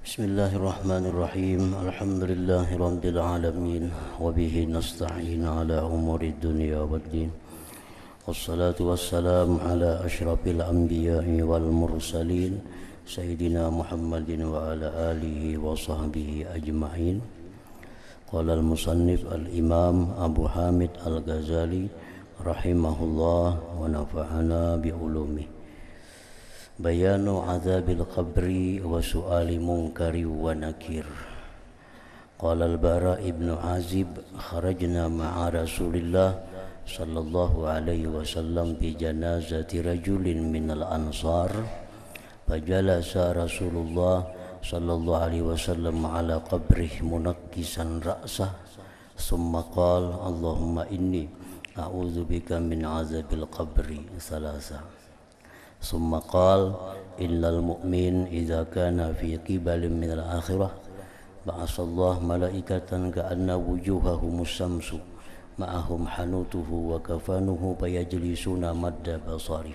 Bismillahirrahmanirrahim. Alhamdulillahirabbil alamin wa bihi nasta'in ala umuri dunya waddin. Wassalatu wassalamu ala asyrafil anbiya'i wal mursalin sayyidina Muhammadin wa ala alihi wa sahbihi ajma'in. Qala al-musannif al-imam Abu Hamid al-Ghazali rahimahullah wa nafa'ana bi ulumih. Bayanu azabil qabri wa su'ali munkari wa nakir. Qala al-Bara ibn Azib kharajna ma'a Rasulillah sallallahu alaihi wasallam bi janazati rajulin minal ansar fajalasa Rasulullah sallallahu alaihi wasallam ala qabrih munakkisan ra'sah summa qala Allahumma inni a'udzubika min azabil qabri salasa. Summa qala innal mu'min idza kana fi qibalin minal akhirah ba'asallahu malaikatan ka'anna wujuhahumus samsu ma'ahum hanutuhu wa kafanuhu fayajlisuna madda basari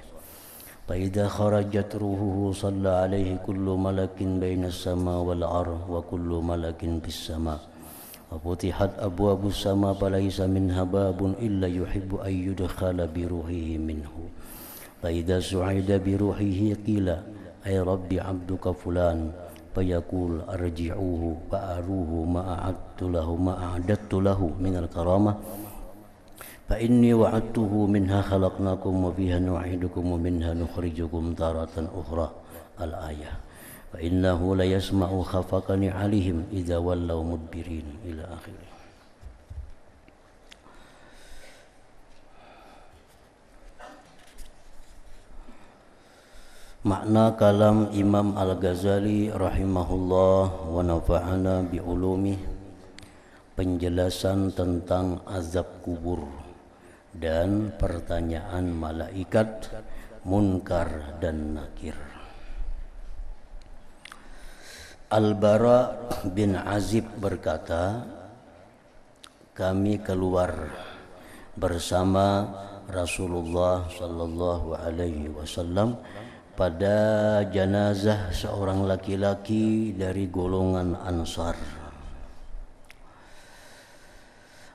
fa idza kharajat ruhuhu shalla alaihi kullu malakin bainas sama wal ardh wa kullu malakin bis sama wa futihat abwabus sama falaysa minha babun illa yuhibbu an yudkhala bi ruhihi minhu. فإذا سعيد بروحه قيل أي ربي عبدك فلان فيقول أرجعوه فأروه ما أعددت له من الكرامة فإني وعدته منها خلقناكم وفيها نعيدكم ومنها نخرجكم تارة أخرى الآية فإنه ليسمع خفق عليهم إذا ولوا مدبرين إلى آخره. Makna kalam Imam Al-Ghazali rahimahullah wa nafa'ana bi ulumi, penjelasan tentang azab kubur dan pertanyaan malaikat munkar dan nakir. Al-Bara bin Azib berkata, kami keluar bersama Rasulullah sallallahu alaihi wasallam pada jenazah seorang laki-laki dari golongan Ansar.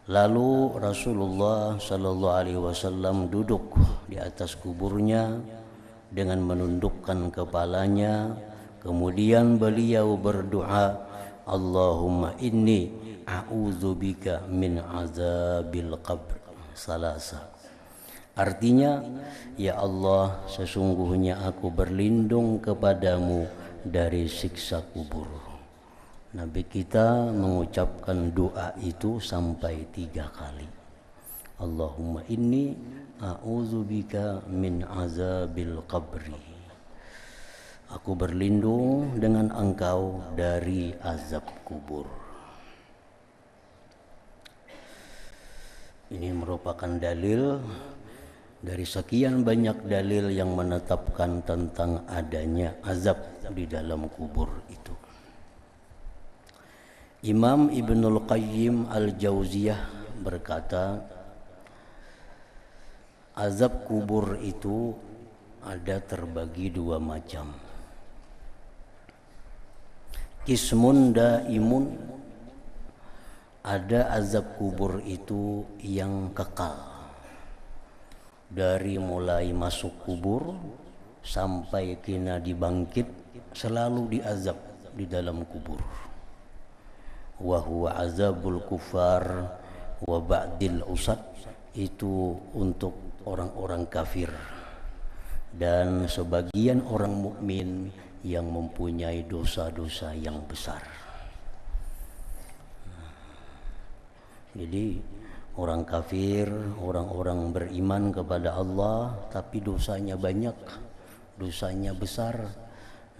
Lalu Rasulullah sallallahu alaihi wasallam duduk di atas kuburnya dengan menundukkan kepalanya, kemudian beliau berdoa, Allahumma inni a'udzubika min azabil qabr salasa. Artinya, ya Allah, sesungguhnya aku berlindung kepadamu dari siksa kubur. Nabi kita mengucapkan doa itu sampai 3 kali. Allahumma inni a'udzubika min azabil qabri. Aku berlindung dengan engkau dari azab kubur. Ini merupakan dalil dari sekian banyak dalil yang menetapkan tentang adanya azab di dalam kubur itu. Imam Ibnul Qayyim Al-Jauziyah berkata, azab kubur itu ada terbagi 2 macam. Qismun daimun, ada azab kubur itu yang kekal. Dari mulai masuk kubur sampai kena dibangkit selalu diazab di dalam kubur. Wa huwa azabul kufar wa ba'dil usad, itu untuk orang-orang kafir dan sebagian orang mukmin yang mempunyai dosa-dosa yang besar. Jadi orang kafir, orang-orang beriman kepada Allah tapi dosanya banyak, dosanya besar,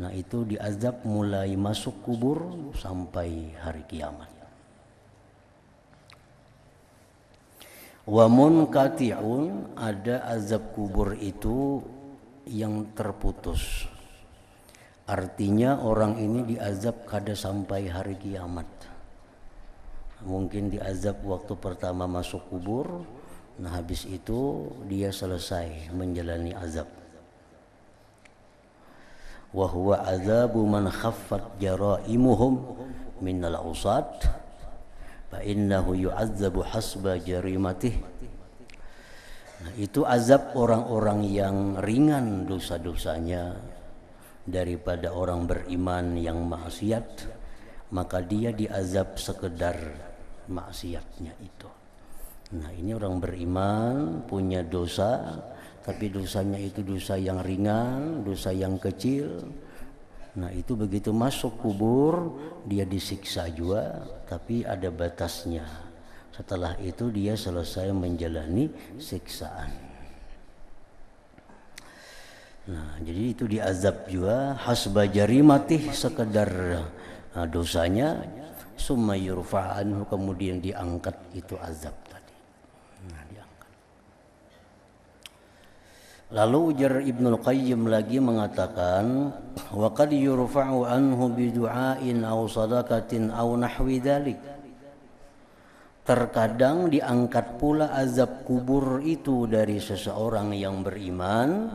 nah itu diazab mulai masuk kubur sampai hari kiamat. Wa munqati'un, ada azab kubur itu yang terputus. Artinya orang ini diazab kada sampai hari kiamat. Mungkin diazab waktu pertama masuk kubur, nah habis itu dia selesai menjalani azab. wa huwa azabu man khaffat jaraimuhum minal usad fa innahu yu'adzabu hasba jarimatih. Nah, itu azab orang-orang yang ringan dosa-dosanya daripada orang beriman yang maksiat, maka dia diazab sekedar maksiatnya itu. Nah, ini orang beriman punya dosa, tapi dosanya itu dosa yang ringan, dosa yang kecil. Nah, itu begitu masuk kubur dia disiksa juga, tapi ada batasnya. Setelah itu dia selesai menjalani siksaan. Nah, jadi itu diazab juga hasba jarimatih, sekedar dosanya, summa yurfa anhu, kemudian diangkat itu azab tadi. Nah, diangkat. Lalu ujar Ibnul Qayyim lagi mengatakan, wa qad yurfa'u anhu bi du'ain aw sadaqatin aw nahwi dzalik. Terkadang diangkat pula azab kubur itu dari seseorang yang beriman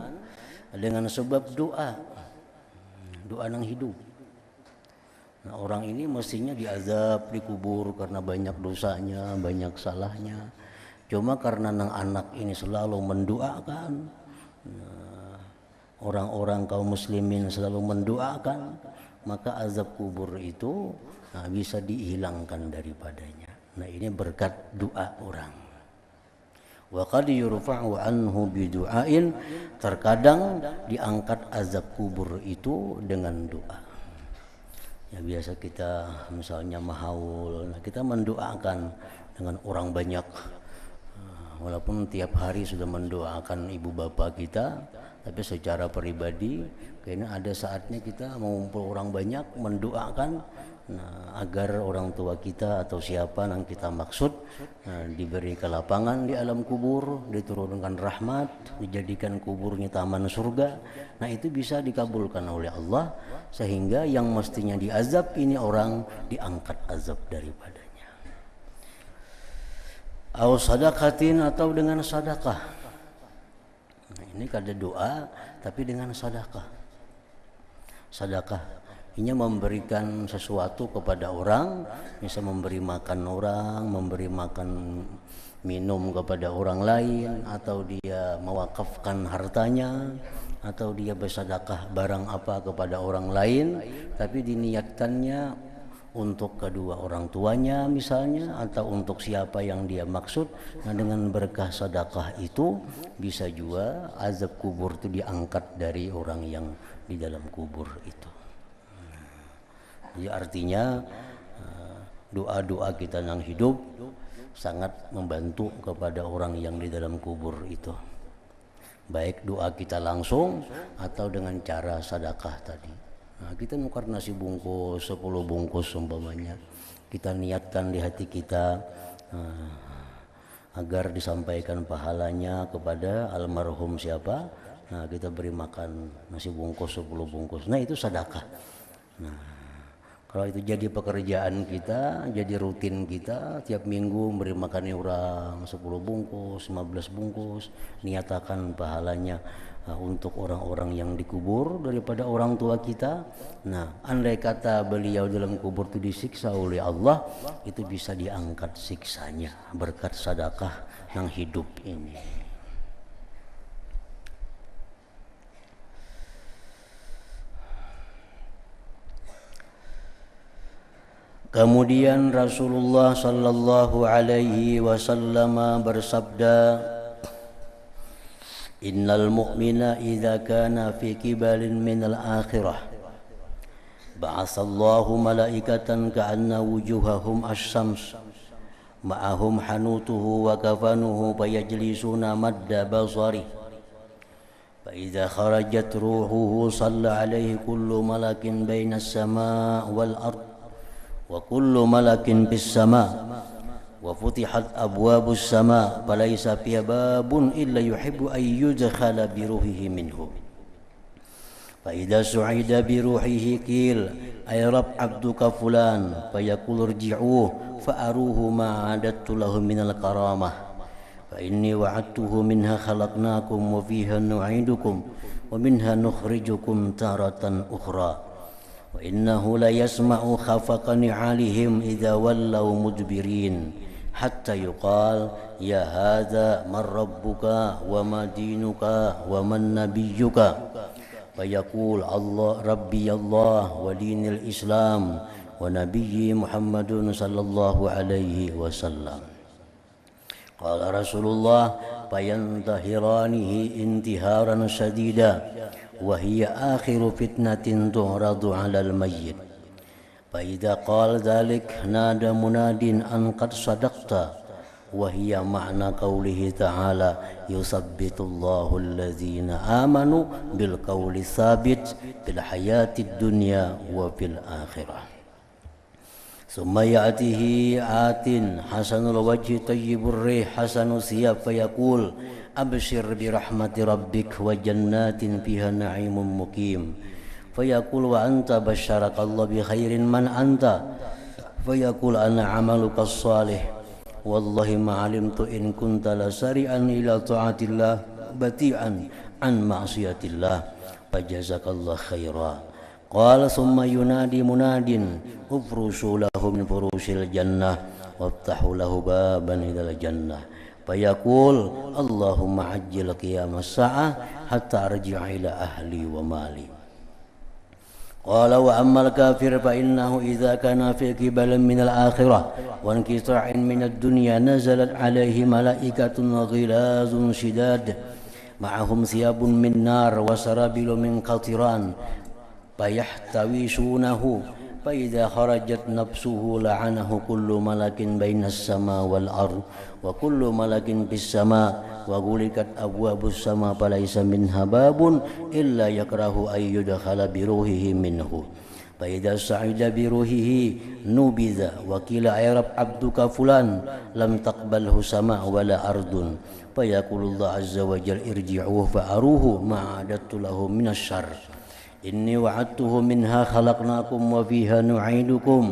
dengan sebab doa nang hidup. Nah, orang ini mestinya diazab di kubur karena banyak dosanya, banyak salahnya. Cuma karena nang anak ini selalu mendoakan, orang-orang kaum muslimin selalu mendoakan, maka azab kubur itu bisa dihilangkan daripadanya. Nah, ini berkat doa orang. Wa qad yurfa'u anhu bi du'ain, terkadang diangkat azab kubur itu dengan doa. Ya, biasa kita misalnya mahaul, nah kita mendoakan dengan orang banyak. Walaupun tiap hari sudah mendoakan ibu bapak kita, tapi secara pribadi kayaknya ada saatnya kita mengumpul orang banyak mendoakan, agar orang tua kita atau siapa yang kita maksud diberi kelapangan di alam kubur, diturunkan rahmat, dijadikan kuburnya taman surga. Nah, itu bisa dikabulkan oleh Allah, sehingga yang mestinya diazab ini orang diangkat azab daripadanya. Au sadaqatin, atau dengan sedekah. Nah, ini kada doa tapi dengan sedekah. Sedekah ini memberikan sesuatu kepada orang, bisa memberi makan orang, memberi makan minum kepada orang lain, atau dia mewakafkan hartanya, atau dia bersedekah barang apa kepada orang lain, tapi diniatkannya untuk kedua orang tuanya misalnya, atau untuk siapa yang dia maksud. Nah, dengan berkah sedekah itu bisa juga azab kubur itu diangkat dari orang yang di dalam kubur itu. Jadi artinya doa-doa kita yang hidup sangat membantu kepada orang yang di dalam kubur itu. Baik doa kita langsung atau dengan cara sedekah tadi. Nah, kita nukar nasi bungkus 10 bungkus umpamanya, kita niatkan di hati kita agar disampaikan pahalanya kepada almarhum siapa. Nah, kita beri makan nasi bungkus 10 bungkus. Nah, itu sedekah. Nah, kalau itu jadi pekerjaan kita, jadi rutin kita, tiap minggu beri makan orang 10 bungkus, 15 bungkus, niatakan pahalanya untuk orang-orang yang dikubur daripada orang tua kita. Nah, andai kata beliau dalam kubur itu disiksa oleh Allah, itu bisa diangkat siksanya berkat sedekah yang hidup ini. Kemudian Rasulullah sallallahu alaihi wasallam bersabda, innal mu'mina idza kana fi kibalin minal akhirah ba'atsallahu malaikatan ka'anna wujuhahum asy-syams ma'ahum hanutuhu wa kafanuhu fayajlisuna madda basari fa idza kharajat ruhuhu shalla alaihi kullu malakin bainas sama' wal ard wa kullu malakin fis sama' wa futihat abwabus sama' falaysa fiha babun illa yuhibbu ay yudkhala bi ruhihi minhu fa idza su'ida bi ruhihi qil ay rab abduka fulan fa yaqulu irji'uhu fa aruhu ma adattu lahu minal karamah fa inni wa'adtuhu minha khalaqnakum wa fiha nu'idukum ومنها نخرجكم تارة أخرى وإنه ليسمع خفق نعالهم إذا ولوا مدبرين حتى يقال يا هذا من ربك وما دينك ومن نبيك فيقول الله ربي الله ودين الإسلام ونبي محمد صلى الله عليه وسلم. قال رسول الله فينتهرانه انتهارا شديدا وهي آخر فتنة تعرض على الميت فإذا قال ذلك نادى مناد أن قد صدقت وهي معنى قوله تعالى يثبت الله الذين آمنوا بالقول الثابت في الحياة الدنيا وفي الآخرة. ثم يأتيه آت حسن الوجه طيب الريح حسن الثياب فيقول أبشر برحمة ربك وجنات فيها نعيم مقيم فيقول وأنت بشرك الله بخير من أنت فيقول أنا عملك الصالح والله ما علمت إن كنت لسارعا إلى طاعة الله بطيئا عن معصية الله فجزاك الله خيرا. قال ثم ينادي مناد افرشوا له من فروش الجنة وافتحوا له بابا إلى الجنة فيقول اللهم عجل قيام الساعة حتى أرجع إلى أهلي ومالي. قال وأما الكافر فإنه إذا كان في قبل من الآخرة وانقطاع من الدنيا نزلت عليه ملائكة غلاظ شداد معهم ثياب من نار وسرابيل من قطران فيحتوشونه فإذا خرجت نفسه لعنه كل ملك بين السماء والأرض وكل ملك في السماء وغلقت أبواب السماء فليس منها باب إلا يكره أن يدخل بروحه منه فإذا سعد بروحه نبذ وقيل أي رب عبدك فلان لم تقبله سماء ولا أرض فيقول الله عز وجل ارجعوه فأروه ما أعددت له من الشر إني وعدته منها خلقناكم وفيها نعيدكم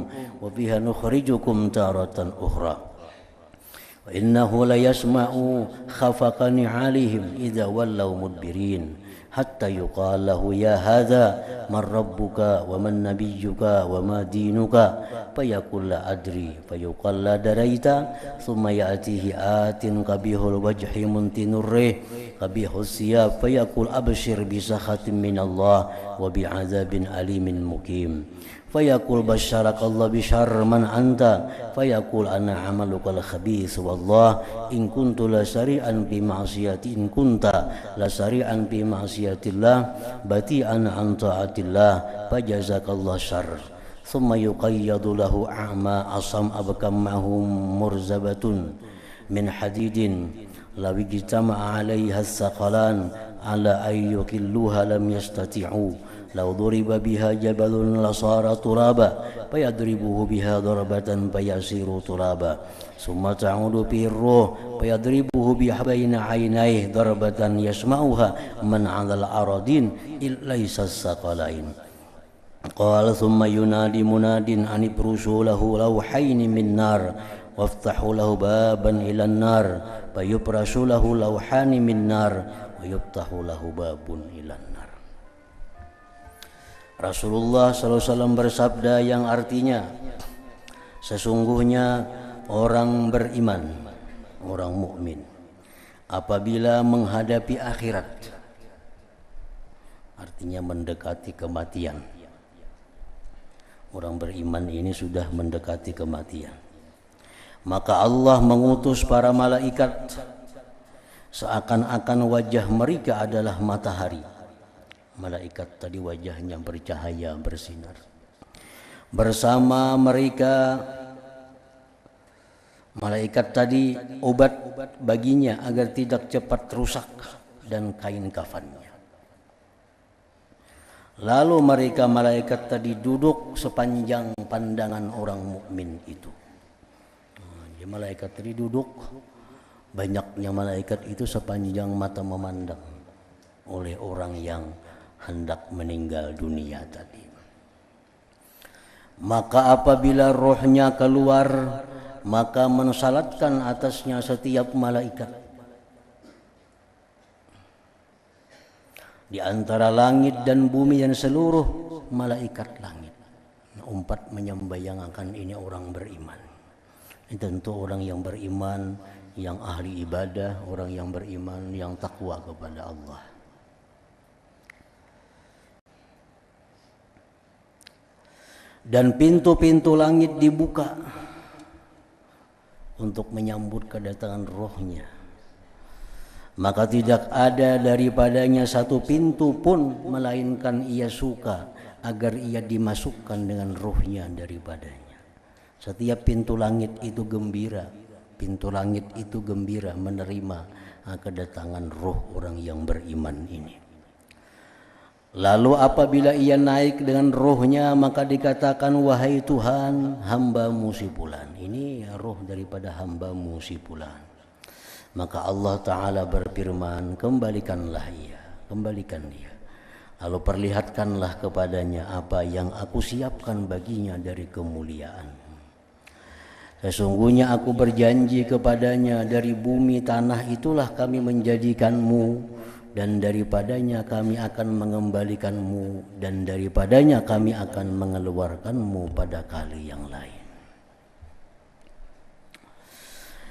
وفيها نخرجكم تارة أخرى وإنه ليسمع خفق نعالهم إذا ولوا مدبرين حتى يقال له يا هذا من ربك ومن نبيك وما دينك فيقول لا أدري فيقال لا دريت ثم يأتيه آت قبيح الوجه منتن الريح قبيح الثياب فيقول أبشر بسخط من الله وبعذاب أليم مقيم فيقول بشرك الله بشر من أنت فيقول أنا عملك الخبيث والله إن كنت لسريعا بمعصية إن كنت لسريعا بمعصية الله بطيئا عن طاعة الله فجزاك الله شر. ثم يقيض له أعمى أصم أبكم معهم مرزبة من حديد لو اجتمع عليها الثقلان على أن يكلوها لم يستطيعوا لو ضرب بها جبل لصار ترابا فيضربه بها ضربة فيصير ترابا ثم تعود به الروح فيضربه بين عينيه ضربة يسمعها من على الأراضين ليس الثقلين. قال ثم ينادي مناد أن افرشوا له لوحين من نار وافتحوا له بابا إلى النار فيفرش له لوحان من نار ويفتح له باب إلى النار. Rasulullah SAW bersabda yang artinya sesungguhnya orang beriman, orang mukmin apabila menghadapi akhirat, artinya mendekati kematian. Orang beriman ini sudah mendekati kematian. Maka Allah mengutus para malaikat seakan-akan wajah mereka adalah matahari. Malaikat tadi wajahnya bercahaya, bersinar. Bersama mereka malaikat tadi obat baginya agar tidak cepat rusak dan kain kafannya. Lalu mereka malaikat tadi duduk sepanjang pandangan orang mukmin itu. Malaikat tadi duduk, banyaknya malaikat itu sepanjang mata memandang oleh orang yang hendak meninggal dunia tadi. Maka apabila rohnya keluar, maka mensalatkan atasnya setiap malaikat. di antara langit dan bumi dan seluruh malaikat langit. Umpat menyambayangkan ini orang beriman. Ini tentu orang yang beriman, yang ahli ibadah, orang yang beriman, yang takwa kepada Allah. Dan pintu-pintu langit dibuka untuk menyambut kedatangan rohnya. Maka tidak ada daripadanya satu pintu pun melainkan ia suka agar ia dimasukkan dengan rohnya daripadanya. Setiap pintu langit itu gembira, pintu langit itu gembira menerima kedatangan roh orang yang beriman ini. Lalu apabila ia naik dengan rohnya, maka dikatakan, wahai Tuhan, hamba-Mu si fulan. Ini roh daripada hamba-Mu si fulan. Maka Allah Ta'ala berfirman, kembalikanlah dia. Lalu perlihatkanlah kepadanya apa yang aku siapkan baginya dari kemuliaan. Sesungguhnya aku berjanji kepadanya, dari bumi tanah itulah kami menjadikanmu, dan daripadanya kami akan mengembalikanmu, dan daripadanya kami akan mengeluarkanmu pada kali yang lain.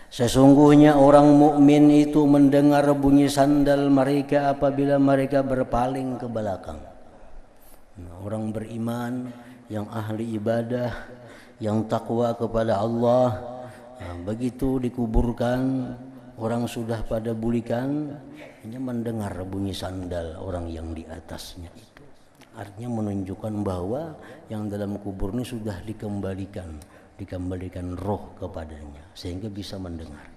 Sesungguhnya orang mukmin itu mendengar bunyi sandal mereka apabila mereka berpaling ke belakang. Orang beriman yang ahli ibadah, yang takwa kepada Allah, begitu dikuburkan, orang sudah pada bulikan, hanya mendengar bunyi sandal orang yang di atasnya itu. Artinya menunjukkan bahwa yang dalam kubur ini sudah dikembalikan roh kepadanya sehingga bisa mendengar.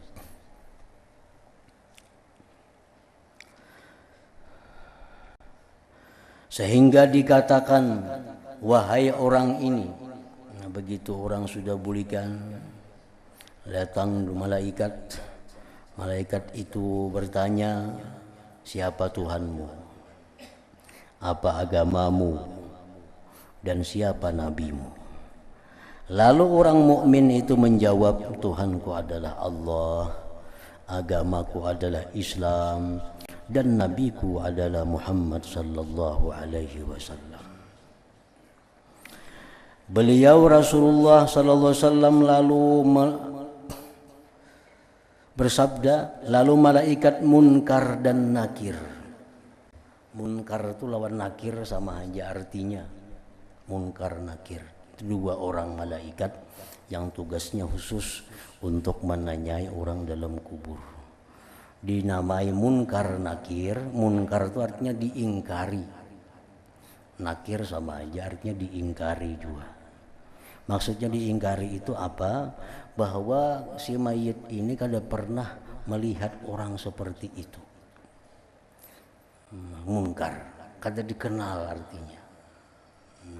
Sehingga dikatakan, wahai orang ini. Nah, begitu orang sudah bulikan, datang malaikat itu bertanya, siapa Tuhanmu, apa agamamu, dan siapa nabimu. Lalu orang mukmin itu menjawab, Tuhanku adalah Allah, agamaku adalah Islam, dan nabiku adalah Muhammad sallallahu alaihi wasallam. Beliau Rasulullah sallallahu alaihi wasallam lalu bersabda, lalu malaikat Munkar dan Nakir. Munkar itu lawan Nakir sama aja artinya. Munkar Nakir. Dua orang malaikat yang tugasnya khusus untuk menanyai orang dalam kubur. Dinamai Munkar Nakir. Munkar itu artinya diingkari. Nakir sama aja artinya diingkari juga. Maksudnya diingkari itu apa? Bahwa si mayit ini kada pernah melihat orang seperti itu. Munkar, kada dikenal artinya.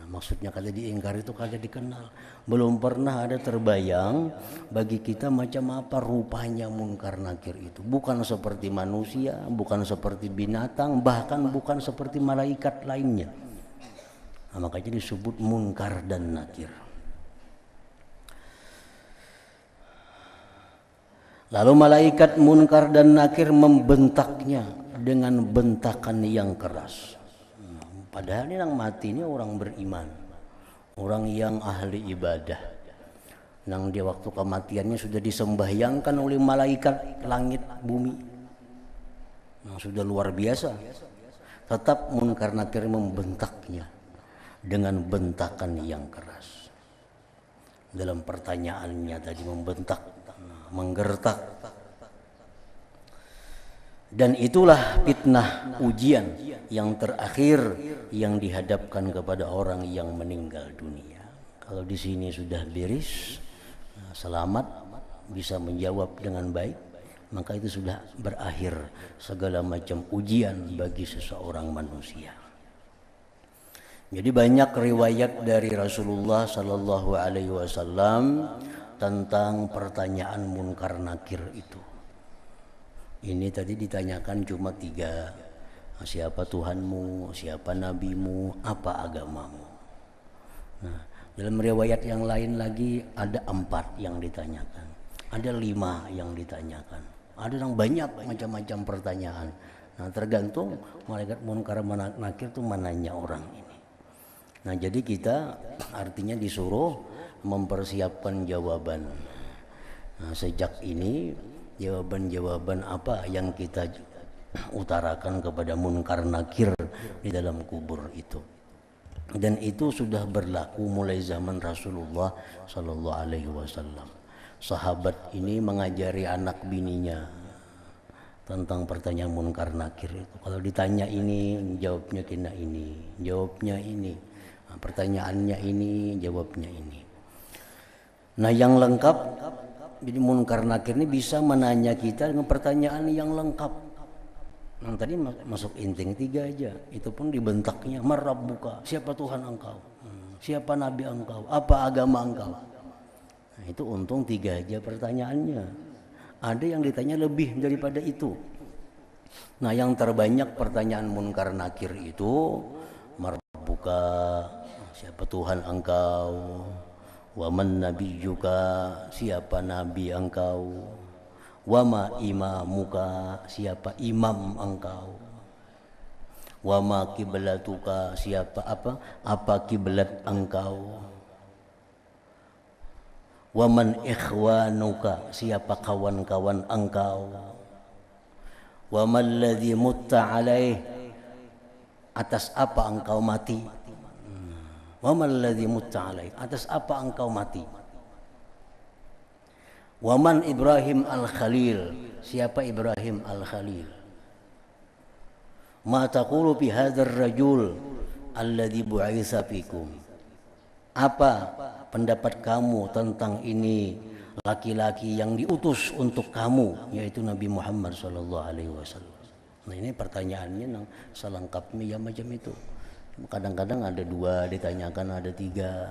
Maksudnya kada diingkar itu kada dikenal. Belum pernah ada terbayang bagi kita macam apa rupanya Munkar Nakir itu. Bukan seperti manusia, bukan seperti binatang, bahkan bukan seperti malaikat lainnya. Nah, makanya disebut Munkar dan Nakir. Lalu malaikat Munkar dan Nakir membentaknya dengan bentakan yang keras. Padahal ini yang mati ini orang beriman, orang yang ahli ibadah. Yang dia waktu kematiannya sudah disembahyangkan oleh malaikat langit bumi. Yang sudah luar biasa. Tetap Munkar Nakir membentaknya dengan bentakan yang keras. Dalam pertanyaannya tadi membentak, menggertak. Dan itulah fitnah ujian yang terakhir yang dihadapkan kepada orang yang meninggal dunia. Kalau di sini sudah beres, selamat, bisa menjawab dengan baik, maka itu sudah berakhir segala macam ujian bagi seseorang manusia. Jadi banyak riwayat dari Rasulullah sallallahu alaihi wasallam tentang pertanyaan Munkar Nakir itu. Ini tadi ditanyakan cuma 3. Siapa Tuhanmu, siapa nabimu, apa agamamu. Nah, dalam riwayat yang lain lagi ada 4 yang ditanyakan. Ada 5 yang ditanyakan. Ada yang banyak macam-macam pertanyaan. Nah, tergantung malaikat munkar nakir itu mananya orang ini. Nah, jadi kita artinya disuruh mempersiapkan jawaban. Nah, sejak ini jawaban-jawaban apa yang kita utarakan kepada munkar nakir di dalam kubur itu. Dan itu sudah berlaku mulai zaman Rasulullah Sallallahu Alaihi Wasallam. Sahabat ini mengajari anak bininya tentang pertanyaan munkar nakir itu. Kalau ditanya ini, jawabnya kena ini, jawabnya ini. Nah, pertanyaannya ini, jawabnya ini. Nah, yang lengkap, jadi munkar nakir ini bisa menanya kita dengan pertanyaan yang lengkap. Yang tadi masuk inting 3 aja, itu pun dibentaknya, marabbuka, siapa Tuhan engkau, siapa Nabi engkau, apa agama engkau. Nah, itu untung 3 aja pertanyaannya. Ada yang ditanya lebih daripada itu. Nah, yang terbanyak pertanyaan munkar nakir itu, marabbuka, siapa Tuhan engkau, waman nabiyyuka, siapa nabi engkau, wama imamuka, siapa imam engkau, wama kiblatuka, siapa apa kiblat engkau, waman ikhwanuka, siapa kawan-kawan engkau, wamal ladzi mutta alaih, atas apa engkau mati, wamal ladzi mutta alaih, atas apa engkau mati. Waman Ibrahim al-Khalil, siapa Ibrahim al-Khalil. Ma taqulu fi hadzal rajul alladzi bu'itsa fikum, apa pendapat kamu tentang ini laki-laki yang diutus untuk kamu, yaitu Nabi Muhammad sallallahu alaihi wasallam. Nah, ini pertanyaannya yang selengkapnya ya macam itu. Kadang-kadang ada 2 ditanyakan, ada 3.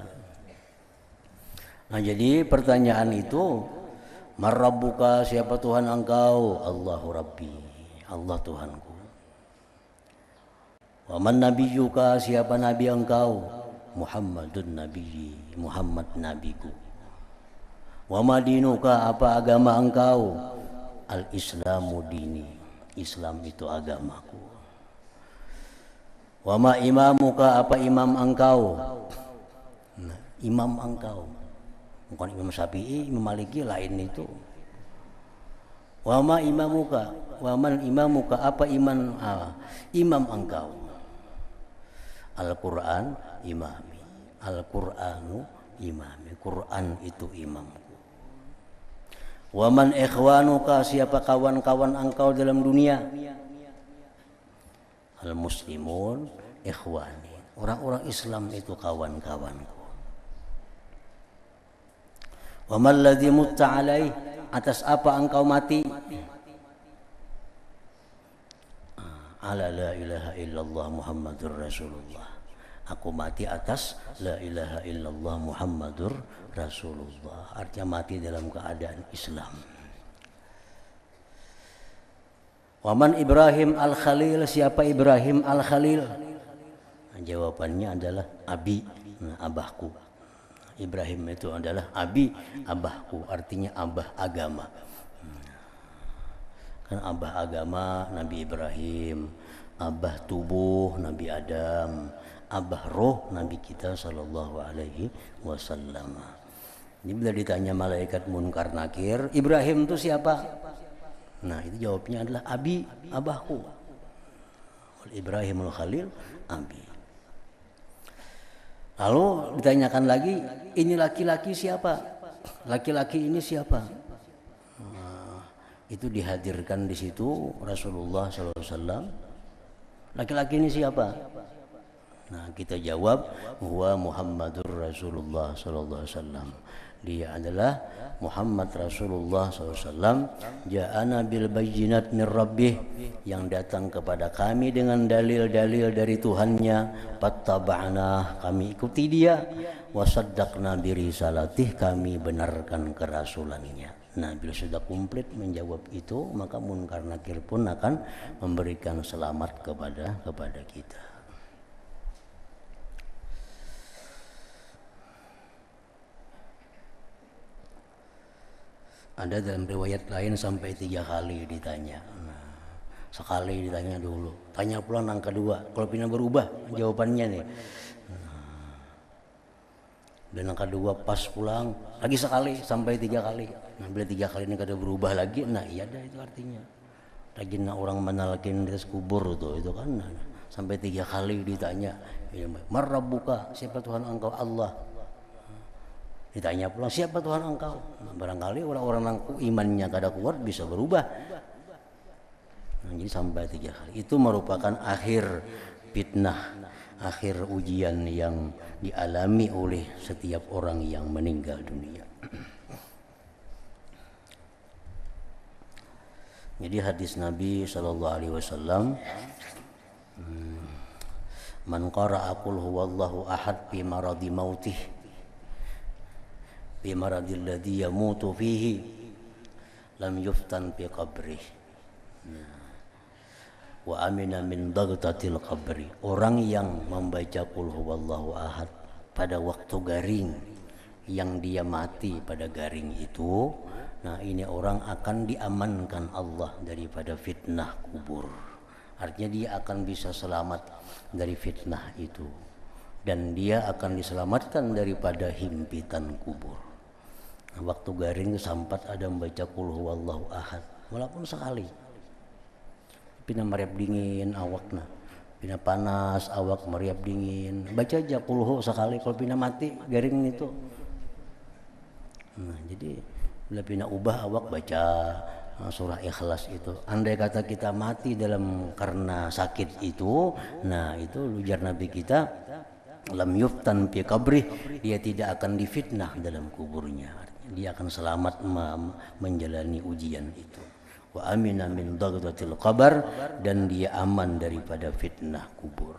Nah, jadi pertanyaan itu, marabbuka, siapa Tuhan engkau, Allahu Rabbi, Allah Tuhanku. Waman nabiyyuka, siapa nabi engkau, Muhammadun Nabi, Muhammad nabiku. Wama dinuka, apa agama engkau, al-Islamu dini, Islam itu agamaku. Wama imamuka, apa imam engkau, nah, imam engkau. Bukan Imam Syafi'i, Imam Maliki, lain itu. Wama imamuka, waman imamuka, apa imam engkau. Al-Quran imami, Al-Quranu imami, Quran itu imamku. Waman ikhwanuka, siapa kawan-kawan engkau dalam dunia. Al-muslimun ikhwani, orang-orang Islam itu kawan-kawanku. Wa mal ladzi mutta alaih, atas apa engkau mati. Ala la ilaha illallah Muhammadur Rasulullah, aku mati atas la ilaha illallah Muhammadur Rasulullah, artinya mati dalam keadaan Islam. Waman Ibrahim al-Khalil, siapa Ibrahim al-Khalil. Nah, jawabannya adalah abi, abahku. Ibrahim itu adalah abi, abahku, artinya abah agama. Kan abah agama Nabi Ibrahim, abah tubuh Nabi Adam, abah roh Nabi kita sallallahu alaihi wasallam. Ini bila ditanya malaikat munkar nakir, Ibrahim itu siapa? Nah, itu jawabnya adalah abi, abahku. Ibrahimul Khalil, abi. Lalu ditanyakan lagi, ini laki-laki siapa? Laki-laki ini siapa? Nah, itu dihadirkan di situ Rasulullah SAW. Laki-laki ini siapa? Nah, kita jawab, huwa Muhammadur Rasulullah SAW. Dia adalah Muhammad Rasulullah SAW, ja'ana bil bayyinat min rabbih, yang datang kepada kami dengan dalil-dalil dari Tuhannya, fattaba'na, kami ikuti dia, wasaddaqna bi risalatih, kami benarkan kerasulannya. Nah, bila sudah komplit menjawab itu, maka munkar nakir pun akan memberikan selamat kepada kita. Ada dalam riwayat lain sampai 3 kali ditanya. Nah, Sekali ditanya dulu, tanya pulang yang kedua. Kalau pindah berubah jawabannya nih. Dan yang kedua pas pulang lagi sekali sampai 3 kali. Nah bila 3 kali ini kada berubah lagi, nah iya dah itu artinya. Lagi orang menalkin di atas kubur itu kan nah, sampai 3 kali ditanya, "Marrabbuka?" Siapa Tuhan engkau? Allah. Ditanya pulang, siapa Tuhan engkau? Nah, barangkali orang-orang yang imannya kada kuat bisa berubah. Nah, jadi sampai 3 kali. Itu merupakan akhir fitnah, akhir ujian yang dialami oleh setiap orang yang meninggal dunia. Jadi hadis Nabi sallallahu alaihi wasallam, man qara'a qul huwallahu ahad fi maradi mautih fi maradil ladzi yamutu fihi lam yuftan fi qabrih wa amina min dagtatil qabri. Orang yang membaca qul huwallahu ahad pada waktu garing, yang dia mati pada garing itu, nah ini orang akan diamankan Allah daripada fitnah kubur. Artinya dia akan bisa selamat dari fitnah itu, dan dia akan diselamatkan daripada himpitan kubur. Nah, waktu garing sampat ada membaca qul huwallahu ahad walaupun sekali. Pina meriap dingin awakna, pina panas awak meriap dingin, baca aja qul hu sekali. Kalau pina mati garing itu, nah jadi bila pina ubah awak baca surah Ikhlas itu. Andai kata kita mati dalam karena sakit itu, nah itu ujar Nabi kita, lam yuftan fi qabrih, dia tidak akan difitnah dalam kuburnya. Dia akan selamat menjalani ujian itu. Wa amina min dagtatil qabr, dan dia aman daripada fitnah kubur.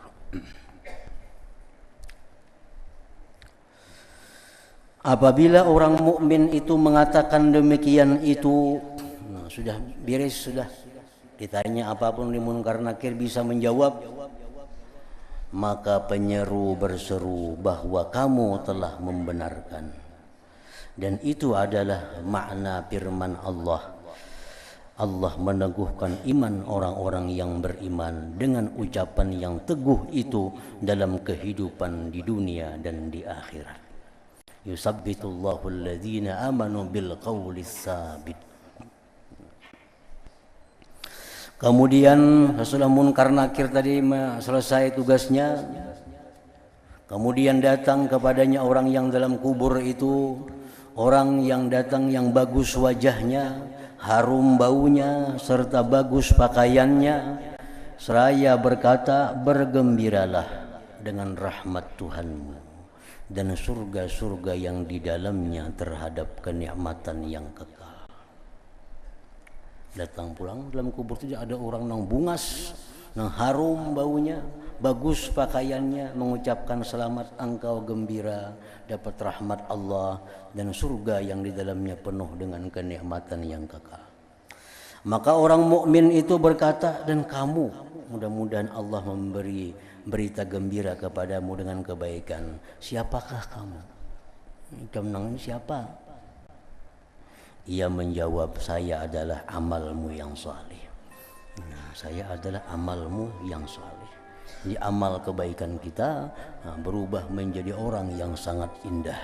Apabila orang mukmin itu mengatakan demikian itu, nah, sudah beres, sudah ditanya apapun di munkar nakir bisa menjawab, maka penyeru berseru bahwa kamu telah membenarkan. Dan itu adalah makna firman Allah. Allah meneguhkan iman orang-orang yang beriman dengan ucapan yang teguh itu dalam kehidupan di dunia dan di akhirat. Yusabbitullahu alladhina amanu bil qawlis sabit. Kemudian setelah munkar nakir tadi selesai tugasnya, kemudian datang kepadanya orang yang dalam kubur itu, orang yang datang yang bagus wajahnya, harum baunya, serta bagus pakaiannya, seraya berkata, bergembiralah dengan rahmat Tuhanmu dan surga-surga yang di dalamnya terhadap kenikmatan yang kekal. Datang pulang dalam kubur itu ada orang yang bungas, yang harum baunya, bagus pakaiannya, mengucapkan selamat engkau gembira dapat rahmat Allah dan surga yang di dalamnya penuh dengan kenikmatan yang kekal. Maka orang mukmin itu berkata, dan kamu, mudah-mudahan Allah memberi berita gembira kepadamu dengan kebaikan. Siapakah kamu? Kamu siapa? Ia menjawab, saya adalah amalmu yang saleh. Nah, saya adalah amalmu yang saleh. Jadi amal kebaikan kita berubah menjadi orang yang sangat indah.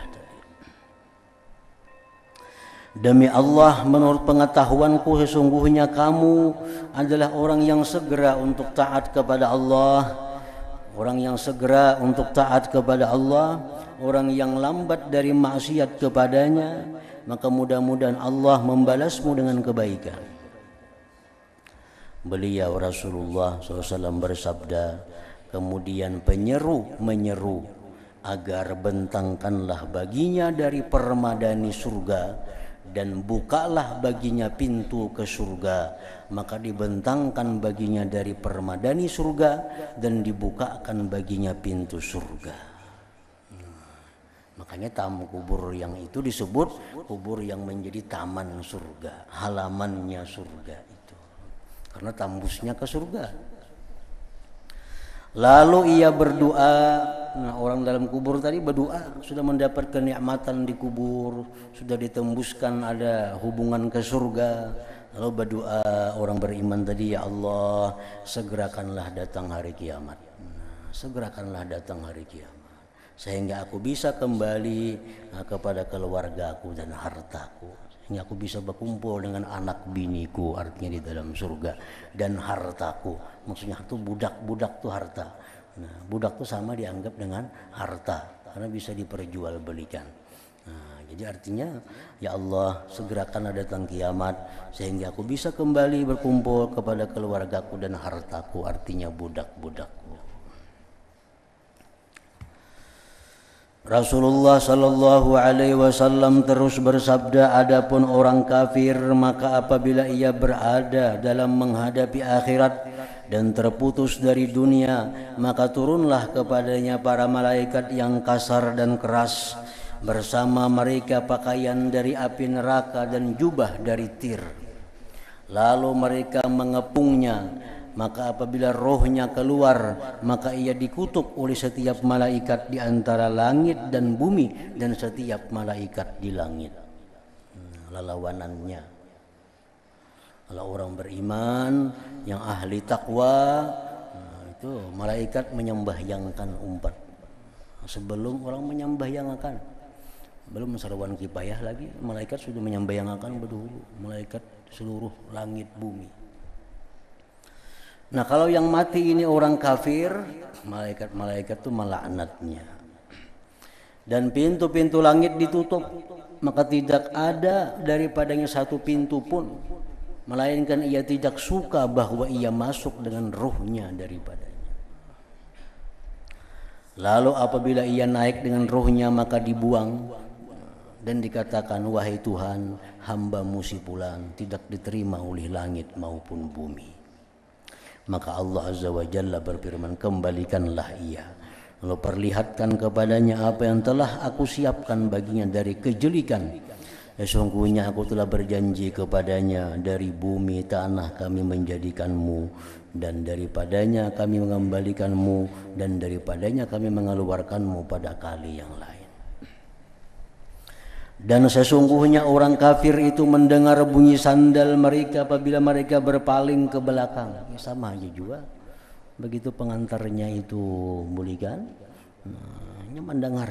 Demi Allah, menurut pengetahuanku sesungguhnya kamu adalah orang yang segera untuk taat kepada Allah, orang yang segera untuk taat kepada Allah, orang yang lambat dari maksiat kepadanya, maka mudah-mudahan Allah membalasmu dengan kebaikan. Beliau Rasulullah SAW bersabda, kemudian penyeru menyeru agar bentangkanlah baginya dari permadani surga dan bukalah baginya pintu ke surga. Maka dibentangkan baginya dari permadani surga dan dibukakan baginya pintu surga. Makanya tamu kubur yang itu disebut kubur yang menjadi taman surga, halamannya surga itu, karena tembusnya ke surga. Lalu ia berdoa. Nah, orang dalam kubur tadi berdoa, sudah mendapat kenikmatan di kubur, sudah ditembuskan ada hubungan ke surga. Lalu berdoa orang beriman tadi, ya Allah, segerakanlah datang hari kiamat. Segerakanlah datang hari kiamat, sehingga aku bisa kembali kepada keluargaku dan hartaku. Sehingga aku bisa berkumpul dengan anak biniku, artinya di dalam surga, dan hartaku. Maksudnya itu budak tuh harta. Nah, budak tuh sama dianggap dengan harta, karena bisa diperjualbelikan. Nah, jadi artinya, ya Allah, segerakanlah datang kiamat sehingga aku bisa kembali berkumpul kepada keluargaku dan hartaku, artinya budak-budakku. Rasulullah sallallahu alaihi wasallam terus bersabda, adapun orang kafir maka apabila ia berada dalam menghadapi akhirat dan terputus dari dunia, maka turunlah kepadanya para malaikat yang kasar dan keras, bersama mereka pakaian dari api neraka dan jubah dari tir. Lalu mereka mengepungnya, maka apabila rohnya keluar, maka ia dikutuk oleh setiap malaikat di antara langit dan bumi dan setiap malaikat di langit. Lawanannya, kalau orang beriman yang ahli takwa, itu malaikat menyembahyangkan umat. Sebelum orang menyembahyangkan, belum sarwan kifayah lagi, malaikat sudah menyembahyangkan berdulu, malaikat seluruh langit bumi. Nah, kalau yang mati ini orang kafir, malaikat itu melaknatnya. Dan pintu-pintu langit ditutup, maka tidak ada daripadanya satu pintu pun, melainkan ia tidak suka bahwa ia masuk dengan ruhnya daripadanya. Lalu apabila ia naik dengan ruhnya, maka dibuang dan dikatakan, wahai Tuhan, hamba-Mu si fulan tidak diterima oleh langit maupun bumi. Maka Allah Azza wa Jalla berfirman, kembalikanlah ia, lalu perlihatkan kepadanya apa yang telah aku siapkan baginya dari kejelikan. Sesungguhnya aku telah berjanji kepadanya, dari bumi tanah kami menjadikanmu, dan daripadanya kami mengembalikanmu, dan daripadanya kami mengeluarkanmu pada kali yang lain. Dan sesungguhnya orang kafir itu mendengar bunyi sandal mereka apabila mereka berpaling ke belakang. Ya, sama aja juga. Begitu pengantarnya itu bulikan, ini mendengar.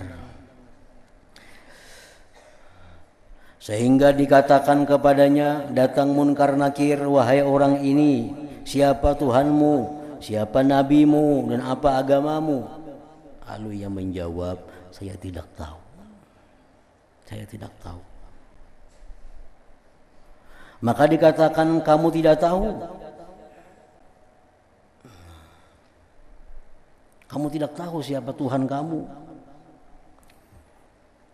Sehingga dikatakan kepadanya, datang Munkar Nakir, wahai orang ini, siapa Tuhanmu, siapa nabimu, dan apa agamamu? Lalu ia menjawab, saya tidak tahu. Saya tidak tahu. Maka dikatakan, kamu tidak tahu? Kamu tidak tahu siapa Tuhan kamu?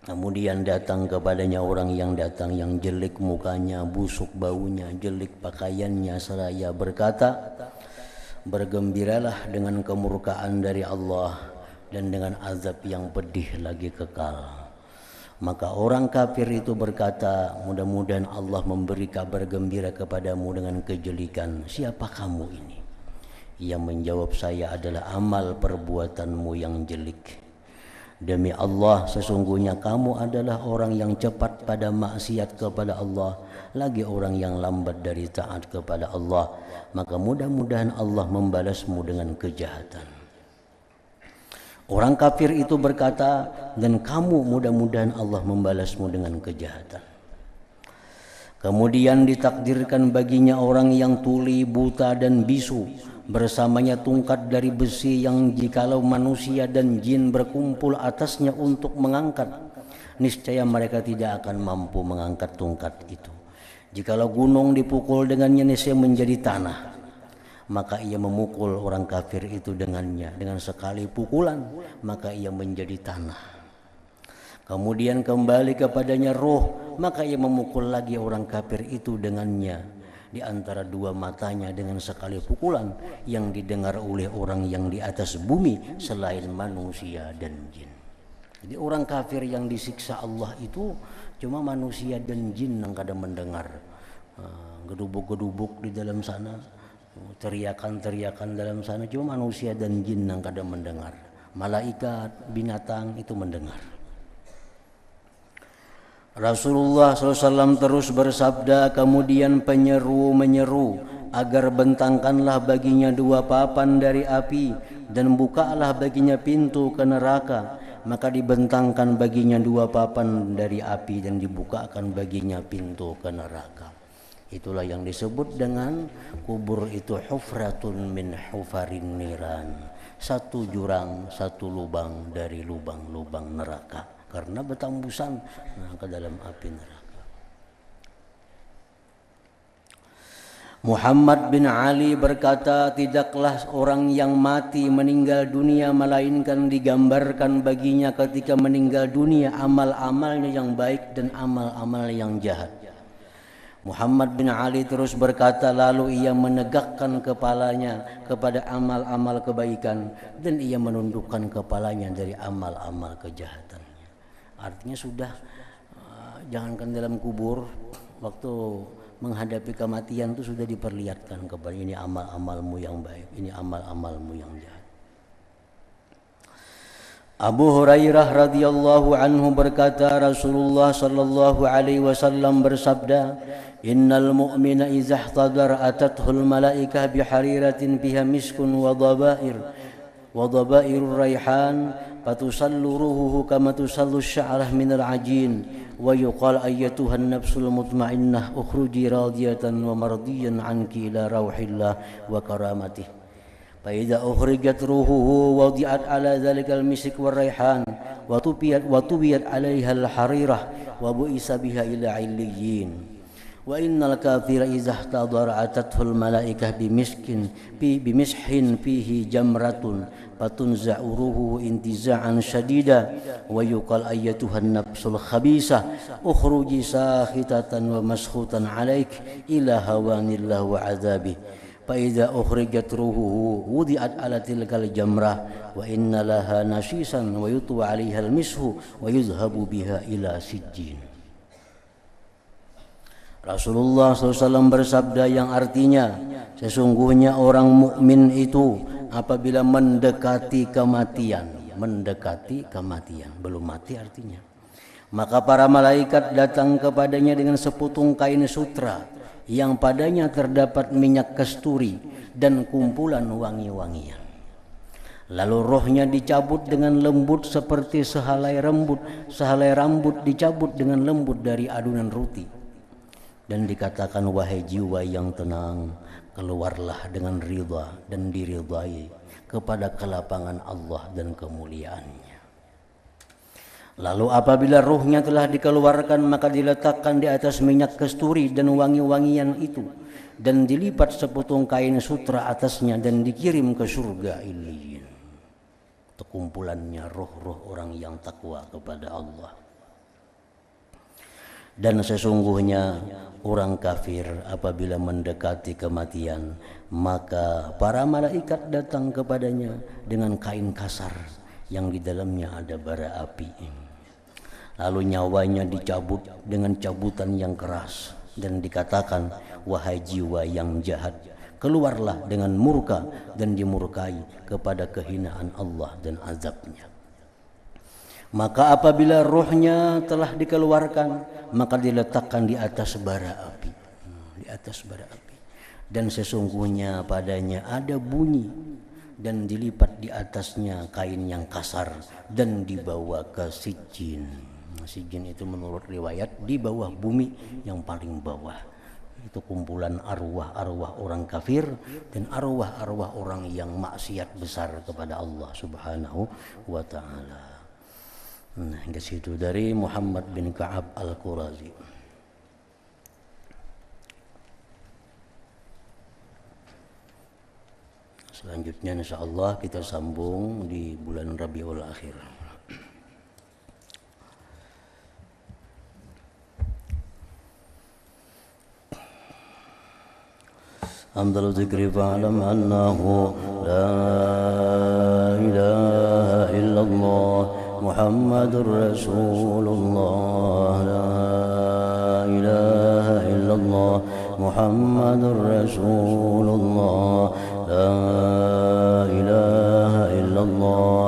Kemudian datang kepadanya orang yang datang, yang jelek mukanya, busuk baunya, jelek pakaiannya, seraya berkata, bergembiralah dengan kemurkaan dari Allah dan dengan azab yang pedih lagi kekal. Maka orang kafir itu berkata, mudah-mudahan Allah memberi kabar gembira kepadamu dengan kejelikan. Siapa kamu ini? Ia menjawab, saya adalah amal perbuatanmu yang jelek. Demi Allah, sesungguhnya kamu adalah orang yang cepat pada maksiat kepada Allah, lagi orang yang lambat dari taat kepada Allah. Maka mudah-mudahan Allah membalasmu dengan kejahatan. Orang kafir itu berkata, dan kamu mudah-mudahan Allah membalasmu dengan kejahatan. Kemudian ditakdirkan baginya orang yang tuli, buta dan bisu, bersamanya tungkat dari besi yang jikalau manusia dan jin berkumpul atasnya untuk mengangkat, niscaya mereka tidak akan mampu mengangkat tungkat itu. Jikalau gunung dipukul dengannya, niscaya menjadi tanah. Maka ia memukul orang kafir itu dengannya, dengan sekali pukulan, maka ia menjadi tanah. Kemudian kembali kepadanya roh, maka ia memukul lagi orang kafir itu dengannya, di antara dua matanya dengan sekali pukulan yang didengar oleh orang yang di atas bumi selain manusia dan jin. Jadi orang kafir yang disiksa Allah itu cuma manusia dan jin yang kadang mendengar. Gedubuk-gedubuk di dalam sana, teriakan-teriakan dalam sana, cuma manusia dan jin yang kadang mendengar. Malaikat, binatang itu mendengar. Rasulullah SAW terus bersabda, kemudian penyeru menyeru agar bentangkanlah baginya 2 papan dari api dan bukalah baginya pintu ke neraka. Maka dibentangkan baginya 2 papan dari api dan dibukakan baginya pintu ke neraka. Itulah yang disebut dengan kubur itu hufratun min hufarin niran. 1 jurang, 1 lubang dari lubang-lubang neraka, karena bertambusan ke dalam api neraka. Muhammad bin Ali berkata, tidaklah orang yang mati meninggal dunia melainkan digambarkan baginya ketika meninggal dunia amal-amalnya yang baik dan amal-amal yang jahat. Muhammad bin Ali terus berkata, lalu ia menegakkan kepalanya kepada amal-amal kebaikan dan ia menundukkan kepalanya dari amal-amal kejahatannya. Artinya sudah jangankan dalam kubur, waktu menghadapi kematian itu sudah diperlihatkan kepada ini amal-amalmu yang baik, ini amal-amalmu yang jahat. Abu Hurairah radhiyallahu anhu berkata, Rasulullah sallallahu alaihi wasallam bersabda, innal mu'mina idza ihtadara atathul malaikah bihariratin biha miskun wa dhabairur raihan fatusallu ruhuhu kama tusallu sya'rah minal ajin wa yuqal ayyatuhan nafsul mutmainnah ukhruji radiyatan wa mardiyan anki ila rauhillah wa karamatih. Fa idza ukhrijat ruhuhu wadi'at ala dzalikal misik war raihan wa tubiyat 'alaiha al harirah wa bu'isa biha ila 'illiyyin. Wa innal kafira idza ihtadara atathul malaikah bimishin fihi jamratun fatunza'u ruhuhu intiza'an shadida wa yuqal ayyatuhan nafsul khabisah ukhruji sakhitatan wa maskhutan 'alaik ila hawanillah wa 'adzabih. Fa idza ukhrijat ruhuhu wudi'at 'ala tilkal jamrah wa inna laha nashisan wa yutwa 'alaiha al-mishu wa yuzhabu biha ila sijjin. Rasulullah SAW bersabda yang artinya, sesungguhnya orang mukmin itu apabila mendekati kematian, belum mati artinya, maka para malaikat datang kepadanya dengan seputung kain sutra yang padanya terdapat minyak kasturi dan kumpulan wangi-wangian. Lalu rohnya dicabut dengan lembut seperti sehelai rambut dicabut dengan lembut dari adunan roti. Dan dikatakan, wahai jiwa yang tenang, keluarlah dengan ridha dan diridhai kepada kelapangan Allah dan kemuliaannya. Lalu apabila ruhnya telah dikeluarkan, maka diletakkan di atas minyak kasturi dan wangi-wangian itu, dan dilipat seputung kain sutra atasnya dan dikirim ke surga Illiyin. Terkumpulannya roh-roh orang yang takwa kepada Allah. Dan sesungguhnya orang kafir apabila mendekati kematian, maka para malaikat datang kepadanya dengan kain kasar yang di dalamnya ada bara api. Lalu nyawanya dicabut dengan cabutan yang keras dan dikatakan, wahai jiwa yang jahat, keluarlah dengan murka dan dimurkai kepada kehinaan Allah dan azabnya. Maka apabila ruhnya telah dikeluarkan, maka diletakkan di atas bara api, dan sesungguhnya padanya ada bunyi dan dilipat di atasnya kain yang kasar dan dibawa ke Sijjin. Sijjin itu menurut riwayat di bawah bumi yang paling bawah. Itu kumpulan arwah-arwah orang kafir dan arwah-arwah orang yang maksiat besar kepada Allah Subhanahu wa ta'ala. Nah, di situ dari Muhammad bin Ka'ab Al-Qurazi. Selanjutnya insyaallah kita sambung di bulan Rabiul Akhir. Hamdal dzikri fa'lam annahu la ilaha illallah Muhammadur Rasulullah, la ilaha illallah Muhammadur Rasulullah, la ilaha illallah